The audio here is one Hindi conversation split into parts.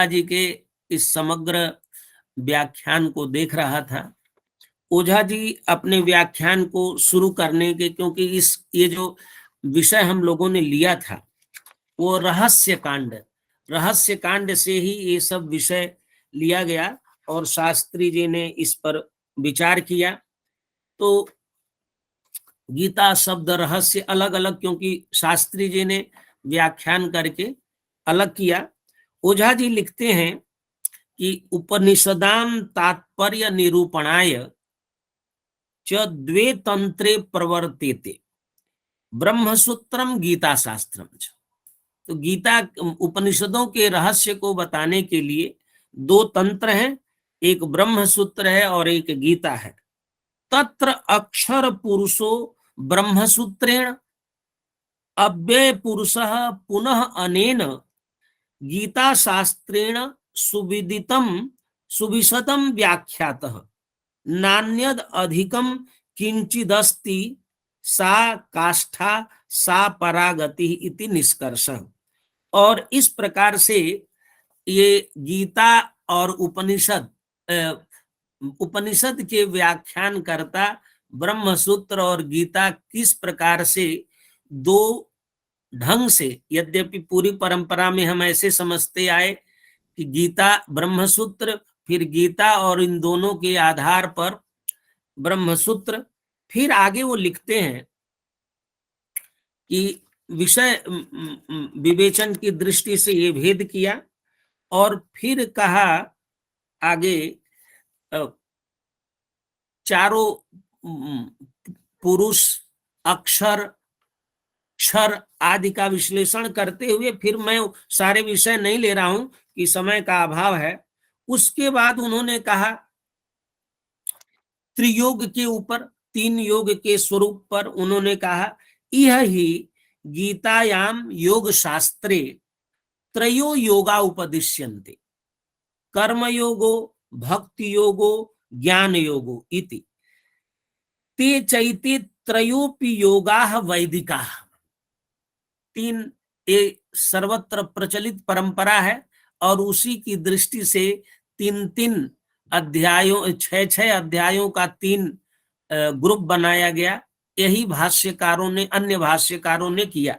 जी के इस समग्र व्याख्यान को देख रहा था। ओझा जी अपने व्याख्यान को शुरू करने के, क्योंकि ये जो विषय हम लोगों ने लिया था वो रहस्य कांड से ही ये सब विषय लिया गया और शास्त्री जी ने इस पर विचार किया। तो गीता शब्द रहस्य अलग अलग, क्योंकि शास्त्री जी ने व्याख्यान करके अलग किया। ओझा जी लिखते हैं कि उपनिषदां तात्पर्य निरूपणाय च द्वे तंत्रे प्रवर्तेते ब्रह्मसूत्रम गीता शास्त्रम च। तो गीता उपनिषदों के रहस्य को बताने के लिए दो तंत्र हैं, एक ब्रह्म सूत्र है और एक गीता है। तत्र अक्षर पुरुषो ब्रह्मसूत्रेण अव्यय पुरुषः पुनः अनेन गीता शास्त्रेण सुविदितम सुविशतम व्याख्यातः नान्यद अधिकम किंचिदस्ति सा काष्ठा सा परागति इति निष्कर्ष। और इस प्रकार से ये गीता और उपनिषद के व्याख्यान करता ब्रह्म सूत्र और गीता किस प्रकार से दो ढंग से, यद्यपि पूरी परंपरा में हम ऐसे समझते आए कि गीता ब्रह्म सूत्र, फिर गीता और इन दोनों के आधार पर ब्रह्म सूत्र, फिर आगे वो लिखते हैं कि विषय विवेचन की दृष्टि से ये भेद किया और फिर कहा आगे चारों पुरुष अक्षर क्षर आदि का विश्लेषण करते हुए, फिर मैं सारे विषय नहीं ले रहा हूं कि समय का अभाव है। उसके बाद उन्होंने कहा त्रियोग के ऊपर, तीन योग के स्वरूप पर उन्होंने कहा यह ही गीतायाम योग शास्त्रे त्रयो योगा उपदिश्यन्ते कर्म योगो भक्ति योगो ज्ञान योगो इति ते चैते त्रयोपि योगाः वैदिकाः। तीन ये सर्वत्र प्रचलित परंपरा है और उसी की दृष्टि से तीन तीन अध्यायों, छह अध्यायों का तीन ग्रुप बनाया गया। यही भाष्यकारों ने, अन्य भाष्यकारों ने किया।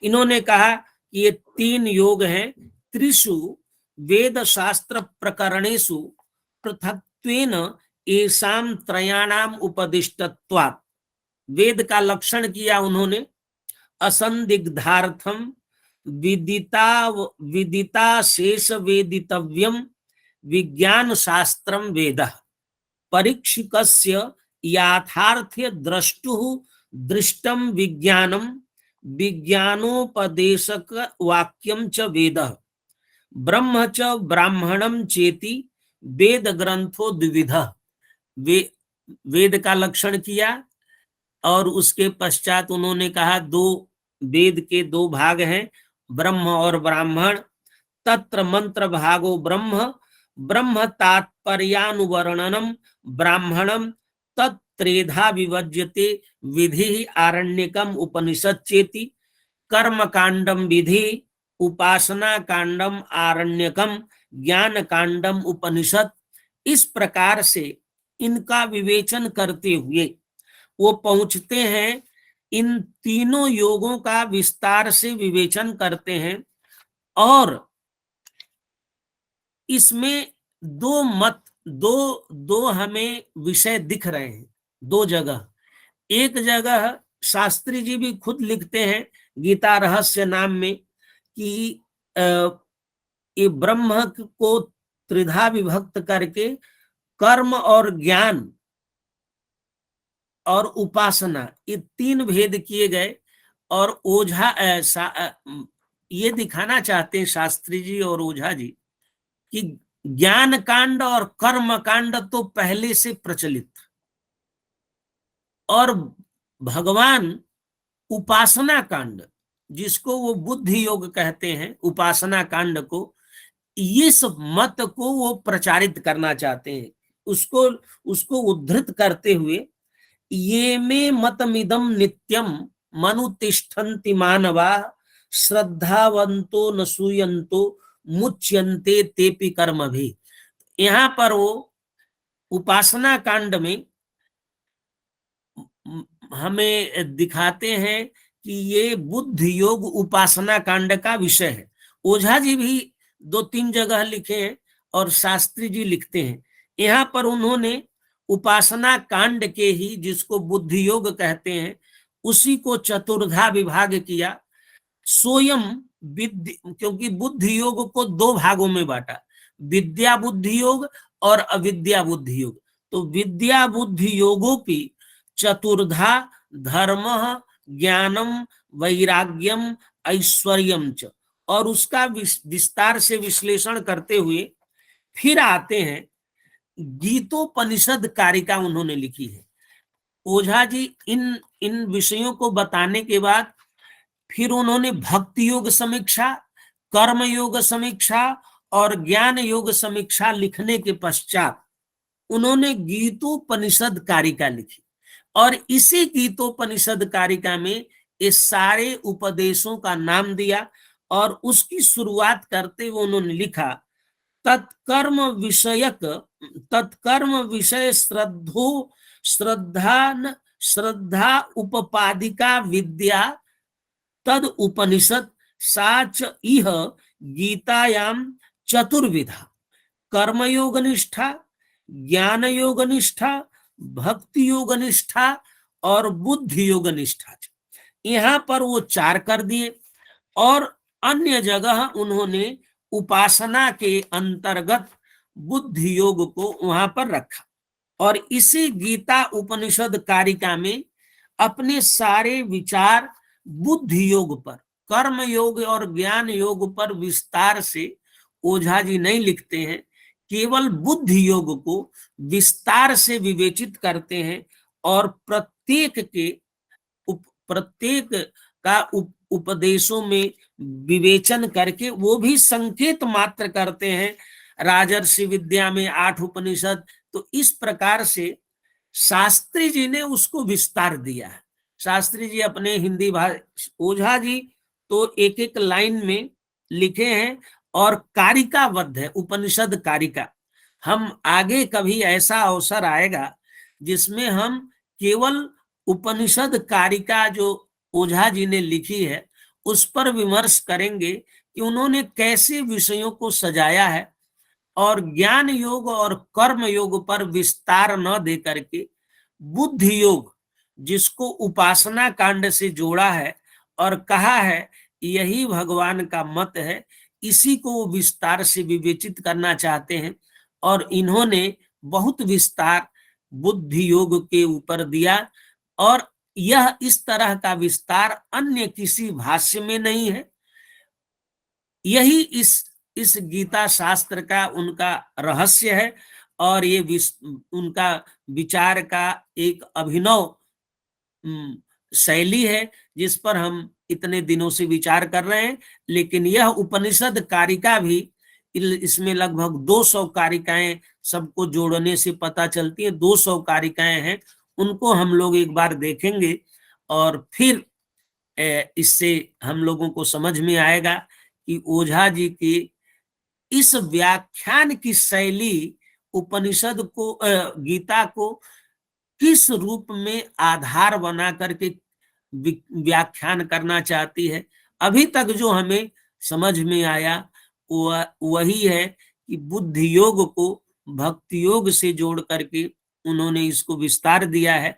इन्होंने कहा कि ये तीन योग हैं। त्रिषु वेद शास्त्र प्रकरणेषु पृथक्त्वेन येषां त्रयाणाम उपदिष्टत्वात्। वेद का लक्षण किया उन्होंने, असंदिग्धार्थम विदिता शेष वेदितव्यम विज्ञान शास्त्रम वेद परीक्षिकस्य याथार्थ्य द्रष्टुः दृष्टम विज्ञानम विज्ञानोपदेशक वाक्यम च वेदः ब्रह्म च ब्राह्मणम चेति वेद ग्रंथो द्विविधः। वेद का लक्षण किया और उसके पश्चात उन्होंने कहा दो वेद के दो भाग हैं, ब्रह्म और ब्राह्मण। तत्र मंत्र भागो ब्रह्म ब्रह्म तात्पर्यानुवर्णनम ब्राह्मणम तत्रेधा विभज्यते विधि आरण्यकम उपनिषद चेति कर्म कांडम विधि उपासना कांडम आरण्यकम ज्ञान कांडम उपनिषद। इस प्रकार से इनका विवेचन करते हुए वो पहुंचते हैं, इन तीनों योगों का विस्तार से विवेचन करते हैं। और इसमें दो हमें विषय दिख रहे हैं, दो जगह। एक जगह शास्त्री जी भी खुद लिखते हैं गीता रहस्य नाम में कि ये ब्रह्म को त्रिधा विभक्त करके कर्म और ज्ञान और उपासना, ये तीन भेद किए गए। और ओझा ये दिखाना चाहते हैं शास्त्री जी और ओझा जी कि ज्ञान कांड और कर्म कांड तो पहले से प्रचलित था और भगवान उपासना कांड, जिसको वो बुद्धि योग कहते हैं, उपासना कांड को, इस मत को वो प्रचारित करना चाहते हैं। उसको उद्धृत करते हुए ये में मतमिदम नित्यम मनुतिष्ठन्ति मानवा श्रद्धावंतो न सूयन्तो मुच्यन्ते तेपि कर्म भी। यहाँ पर वो उपासना कांड में हमें दिखाते हैं कि ये बुद्ध योग उपासना कांड का विषय है। ओझा जी भी 2-3 जगह लिखे हैं और शास्त्री जी लिखते हैं। यहाँ पर उन्होंने उपासना कांड के ही, जिसको बुद्ध योग कहते हैं, उसी को चतुर्धा विभाग किया। सोयम विद्या, क्योंकि बुद्ध योग को 2 भागों में बांटा, विद्या बुद्धि योग और अविद्या बुद्धि योग। तो विद्या बुद्धि योगों की चतुर्धा धर्म ज्ञानम वैराग्यम ऐश्वर्यम च, और उसका विस्तार से विश्लेषण करते हुए फिर आते हैं गीतोपनिषद कारिका उन्होंने लिखी है। ओझा जी इन इन विषयों को बताने के बाद फिर उन्होंने भक्ति योग समीक्षा, कर्म योग समीक्षा और ज्ञान योग समीक्षा लिखने के पश्चात उन्होंने गीतोपनिषद कारिका लिखी, और इसी गीतोपनिषद कारिका में इस सारे उपदेशों का नाम दिया, और उसकी शुरुआत करते हुए उन्होंने लिखा तत्कर्म विषय श्रद्धा उपपादिका विद्या तद उपनिषद साच इह गीतायाम चतुर्विधा कर्मयोग निष्ठा, ज्ञान योग निष्ठा, भक्ति योग निष्ठा और बुद्धि योग निष्ठा। यहाँ पर वो 4 कर दिए, और अन्य जगह उन्होंने उपासना के अंतर्गत बुद्धि योग को वहां पर रखा। और इसी गीता उपनिषद कारिका में अपने सारे विचार बुद्धि योग पर, कर्म योग और ज्ञान योग पर विस्तार से ओझा जी नहीं लिखते हैं, केवल बुद्धि योग को विस्तार से विवेचित करते हैं, और प्रत्येक का उपदेशों में विवेचन करके वो भी संकेत मात्र करते हैं। राजर्षि विद्या में 8 उपनिषद, तो इस प्रकार से शास्त्री जी ने उसको विस्तार दिया है। शास्त्री जी अपने हिंदी भाषा, ओझा जी तो एक एक लाइन में लिखे हैं, और कारिकाबद्ध है, उपनिषद कारिका। हम आगे कभी ऐसा अवसर आएगा जिसमें हम केवल उपनिषद कारिका जो ओझा जी ने लिखी है उस पर विमर्श करेंगे कि उन्होंने कैसे विषयों को सजाया है, और ज्ञान योग और कर्म योग पर विस्तार न दे करके बुद्धि योग, जिसको उपासना कांड से जोड़ा है और कहा है यही भगवान का मत है, इसी को वो विस्तार से विवेचित करना चाहते हैं। और इन्होंने बहुत विस्तार बुद्धि योग के ऊपर दिया, और यह इस तरह का विस्तार अन्य किसी भाष्य में नहीं है। यही इस गीता शास्त्र का उनका रहस्य है, और ये उनका विचार का एक अभिनव शैली है जिस पर हम इतने दिनों से विचार कर रहे हैं। लेकिन यह उपनिषद कारिका भी, इसमें लगभग 200 कारिकाएं सबको जोड़ने से पता चलती है, 200 कारिकाएं हैं, उनको हम लोग एक बार देखेंगे, और फिर इससे हम लोगों को समझ में आएगा कि ओझा जी की इस व्याख्यान की शैली उपनिषद को, गीता को किस रूप में आधार बना करके व्याख्यान करना चाहती है। अभी तक जो हमें समझ में आया वही है कि बुद्धि योग को भक्ति योग से जोड़ करके उन्होंने इसको विस्तार दिया है।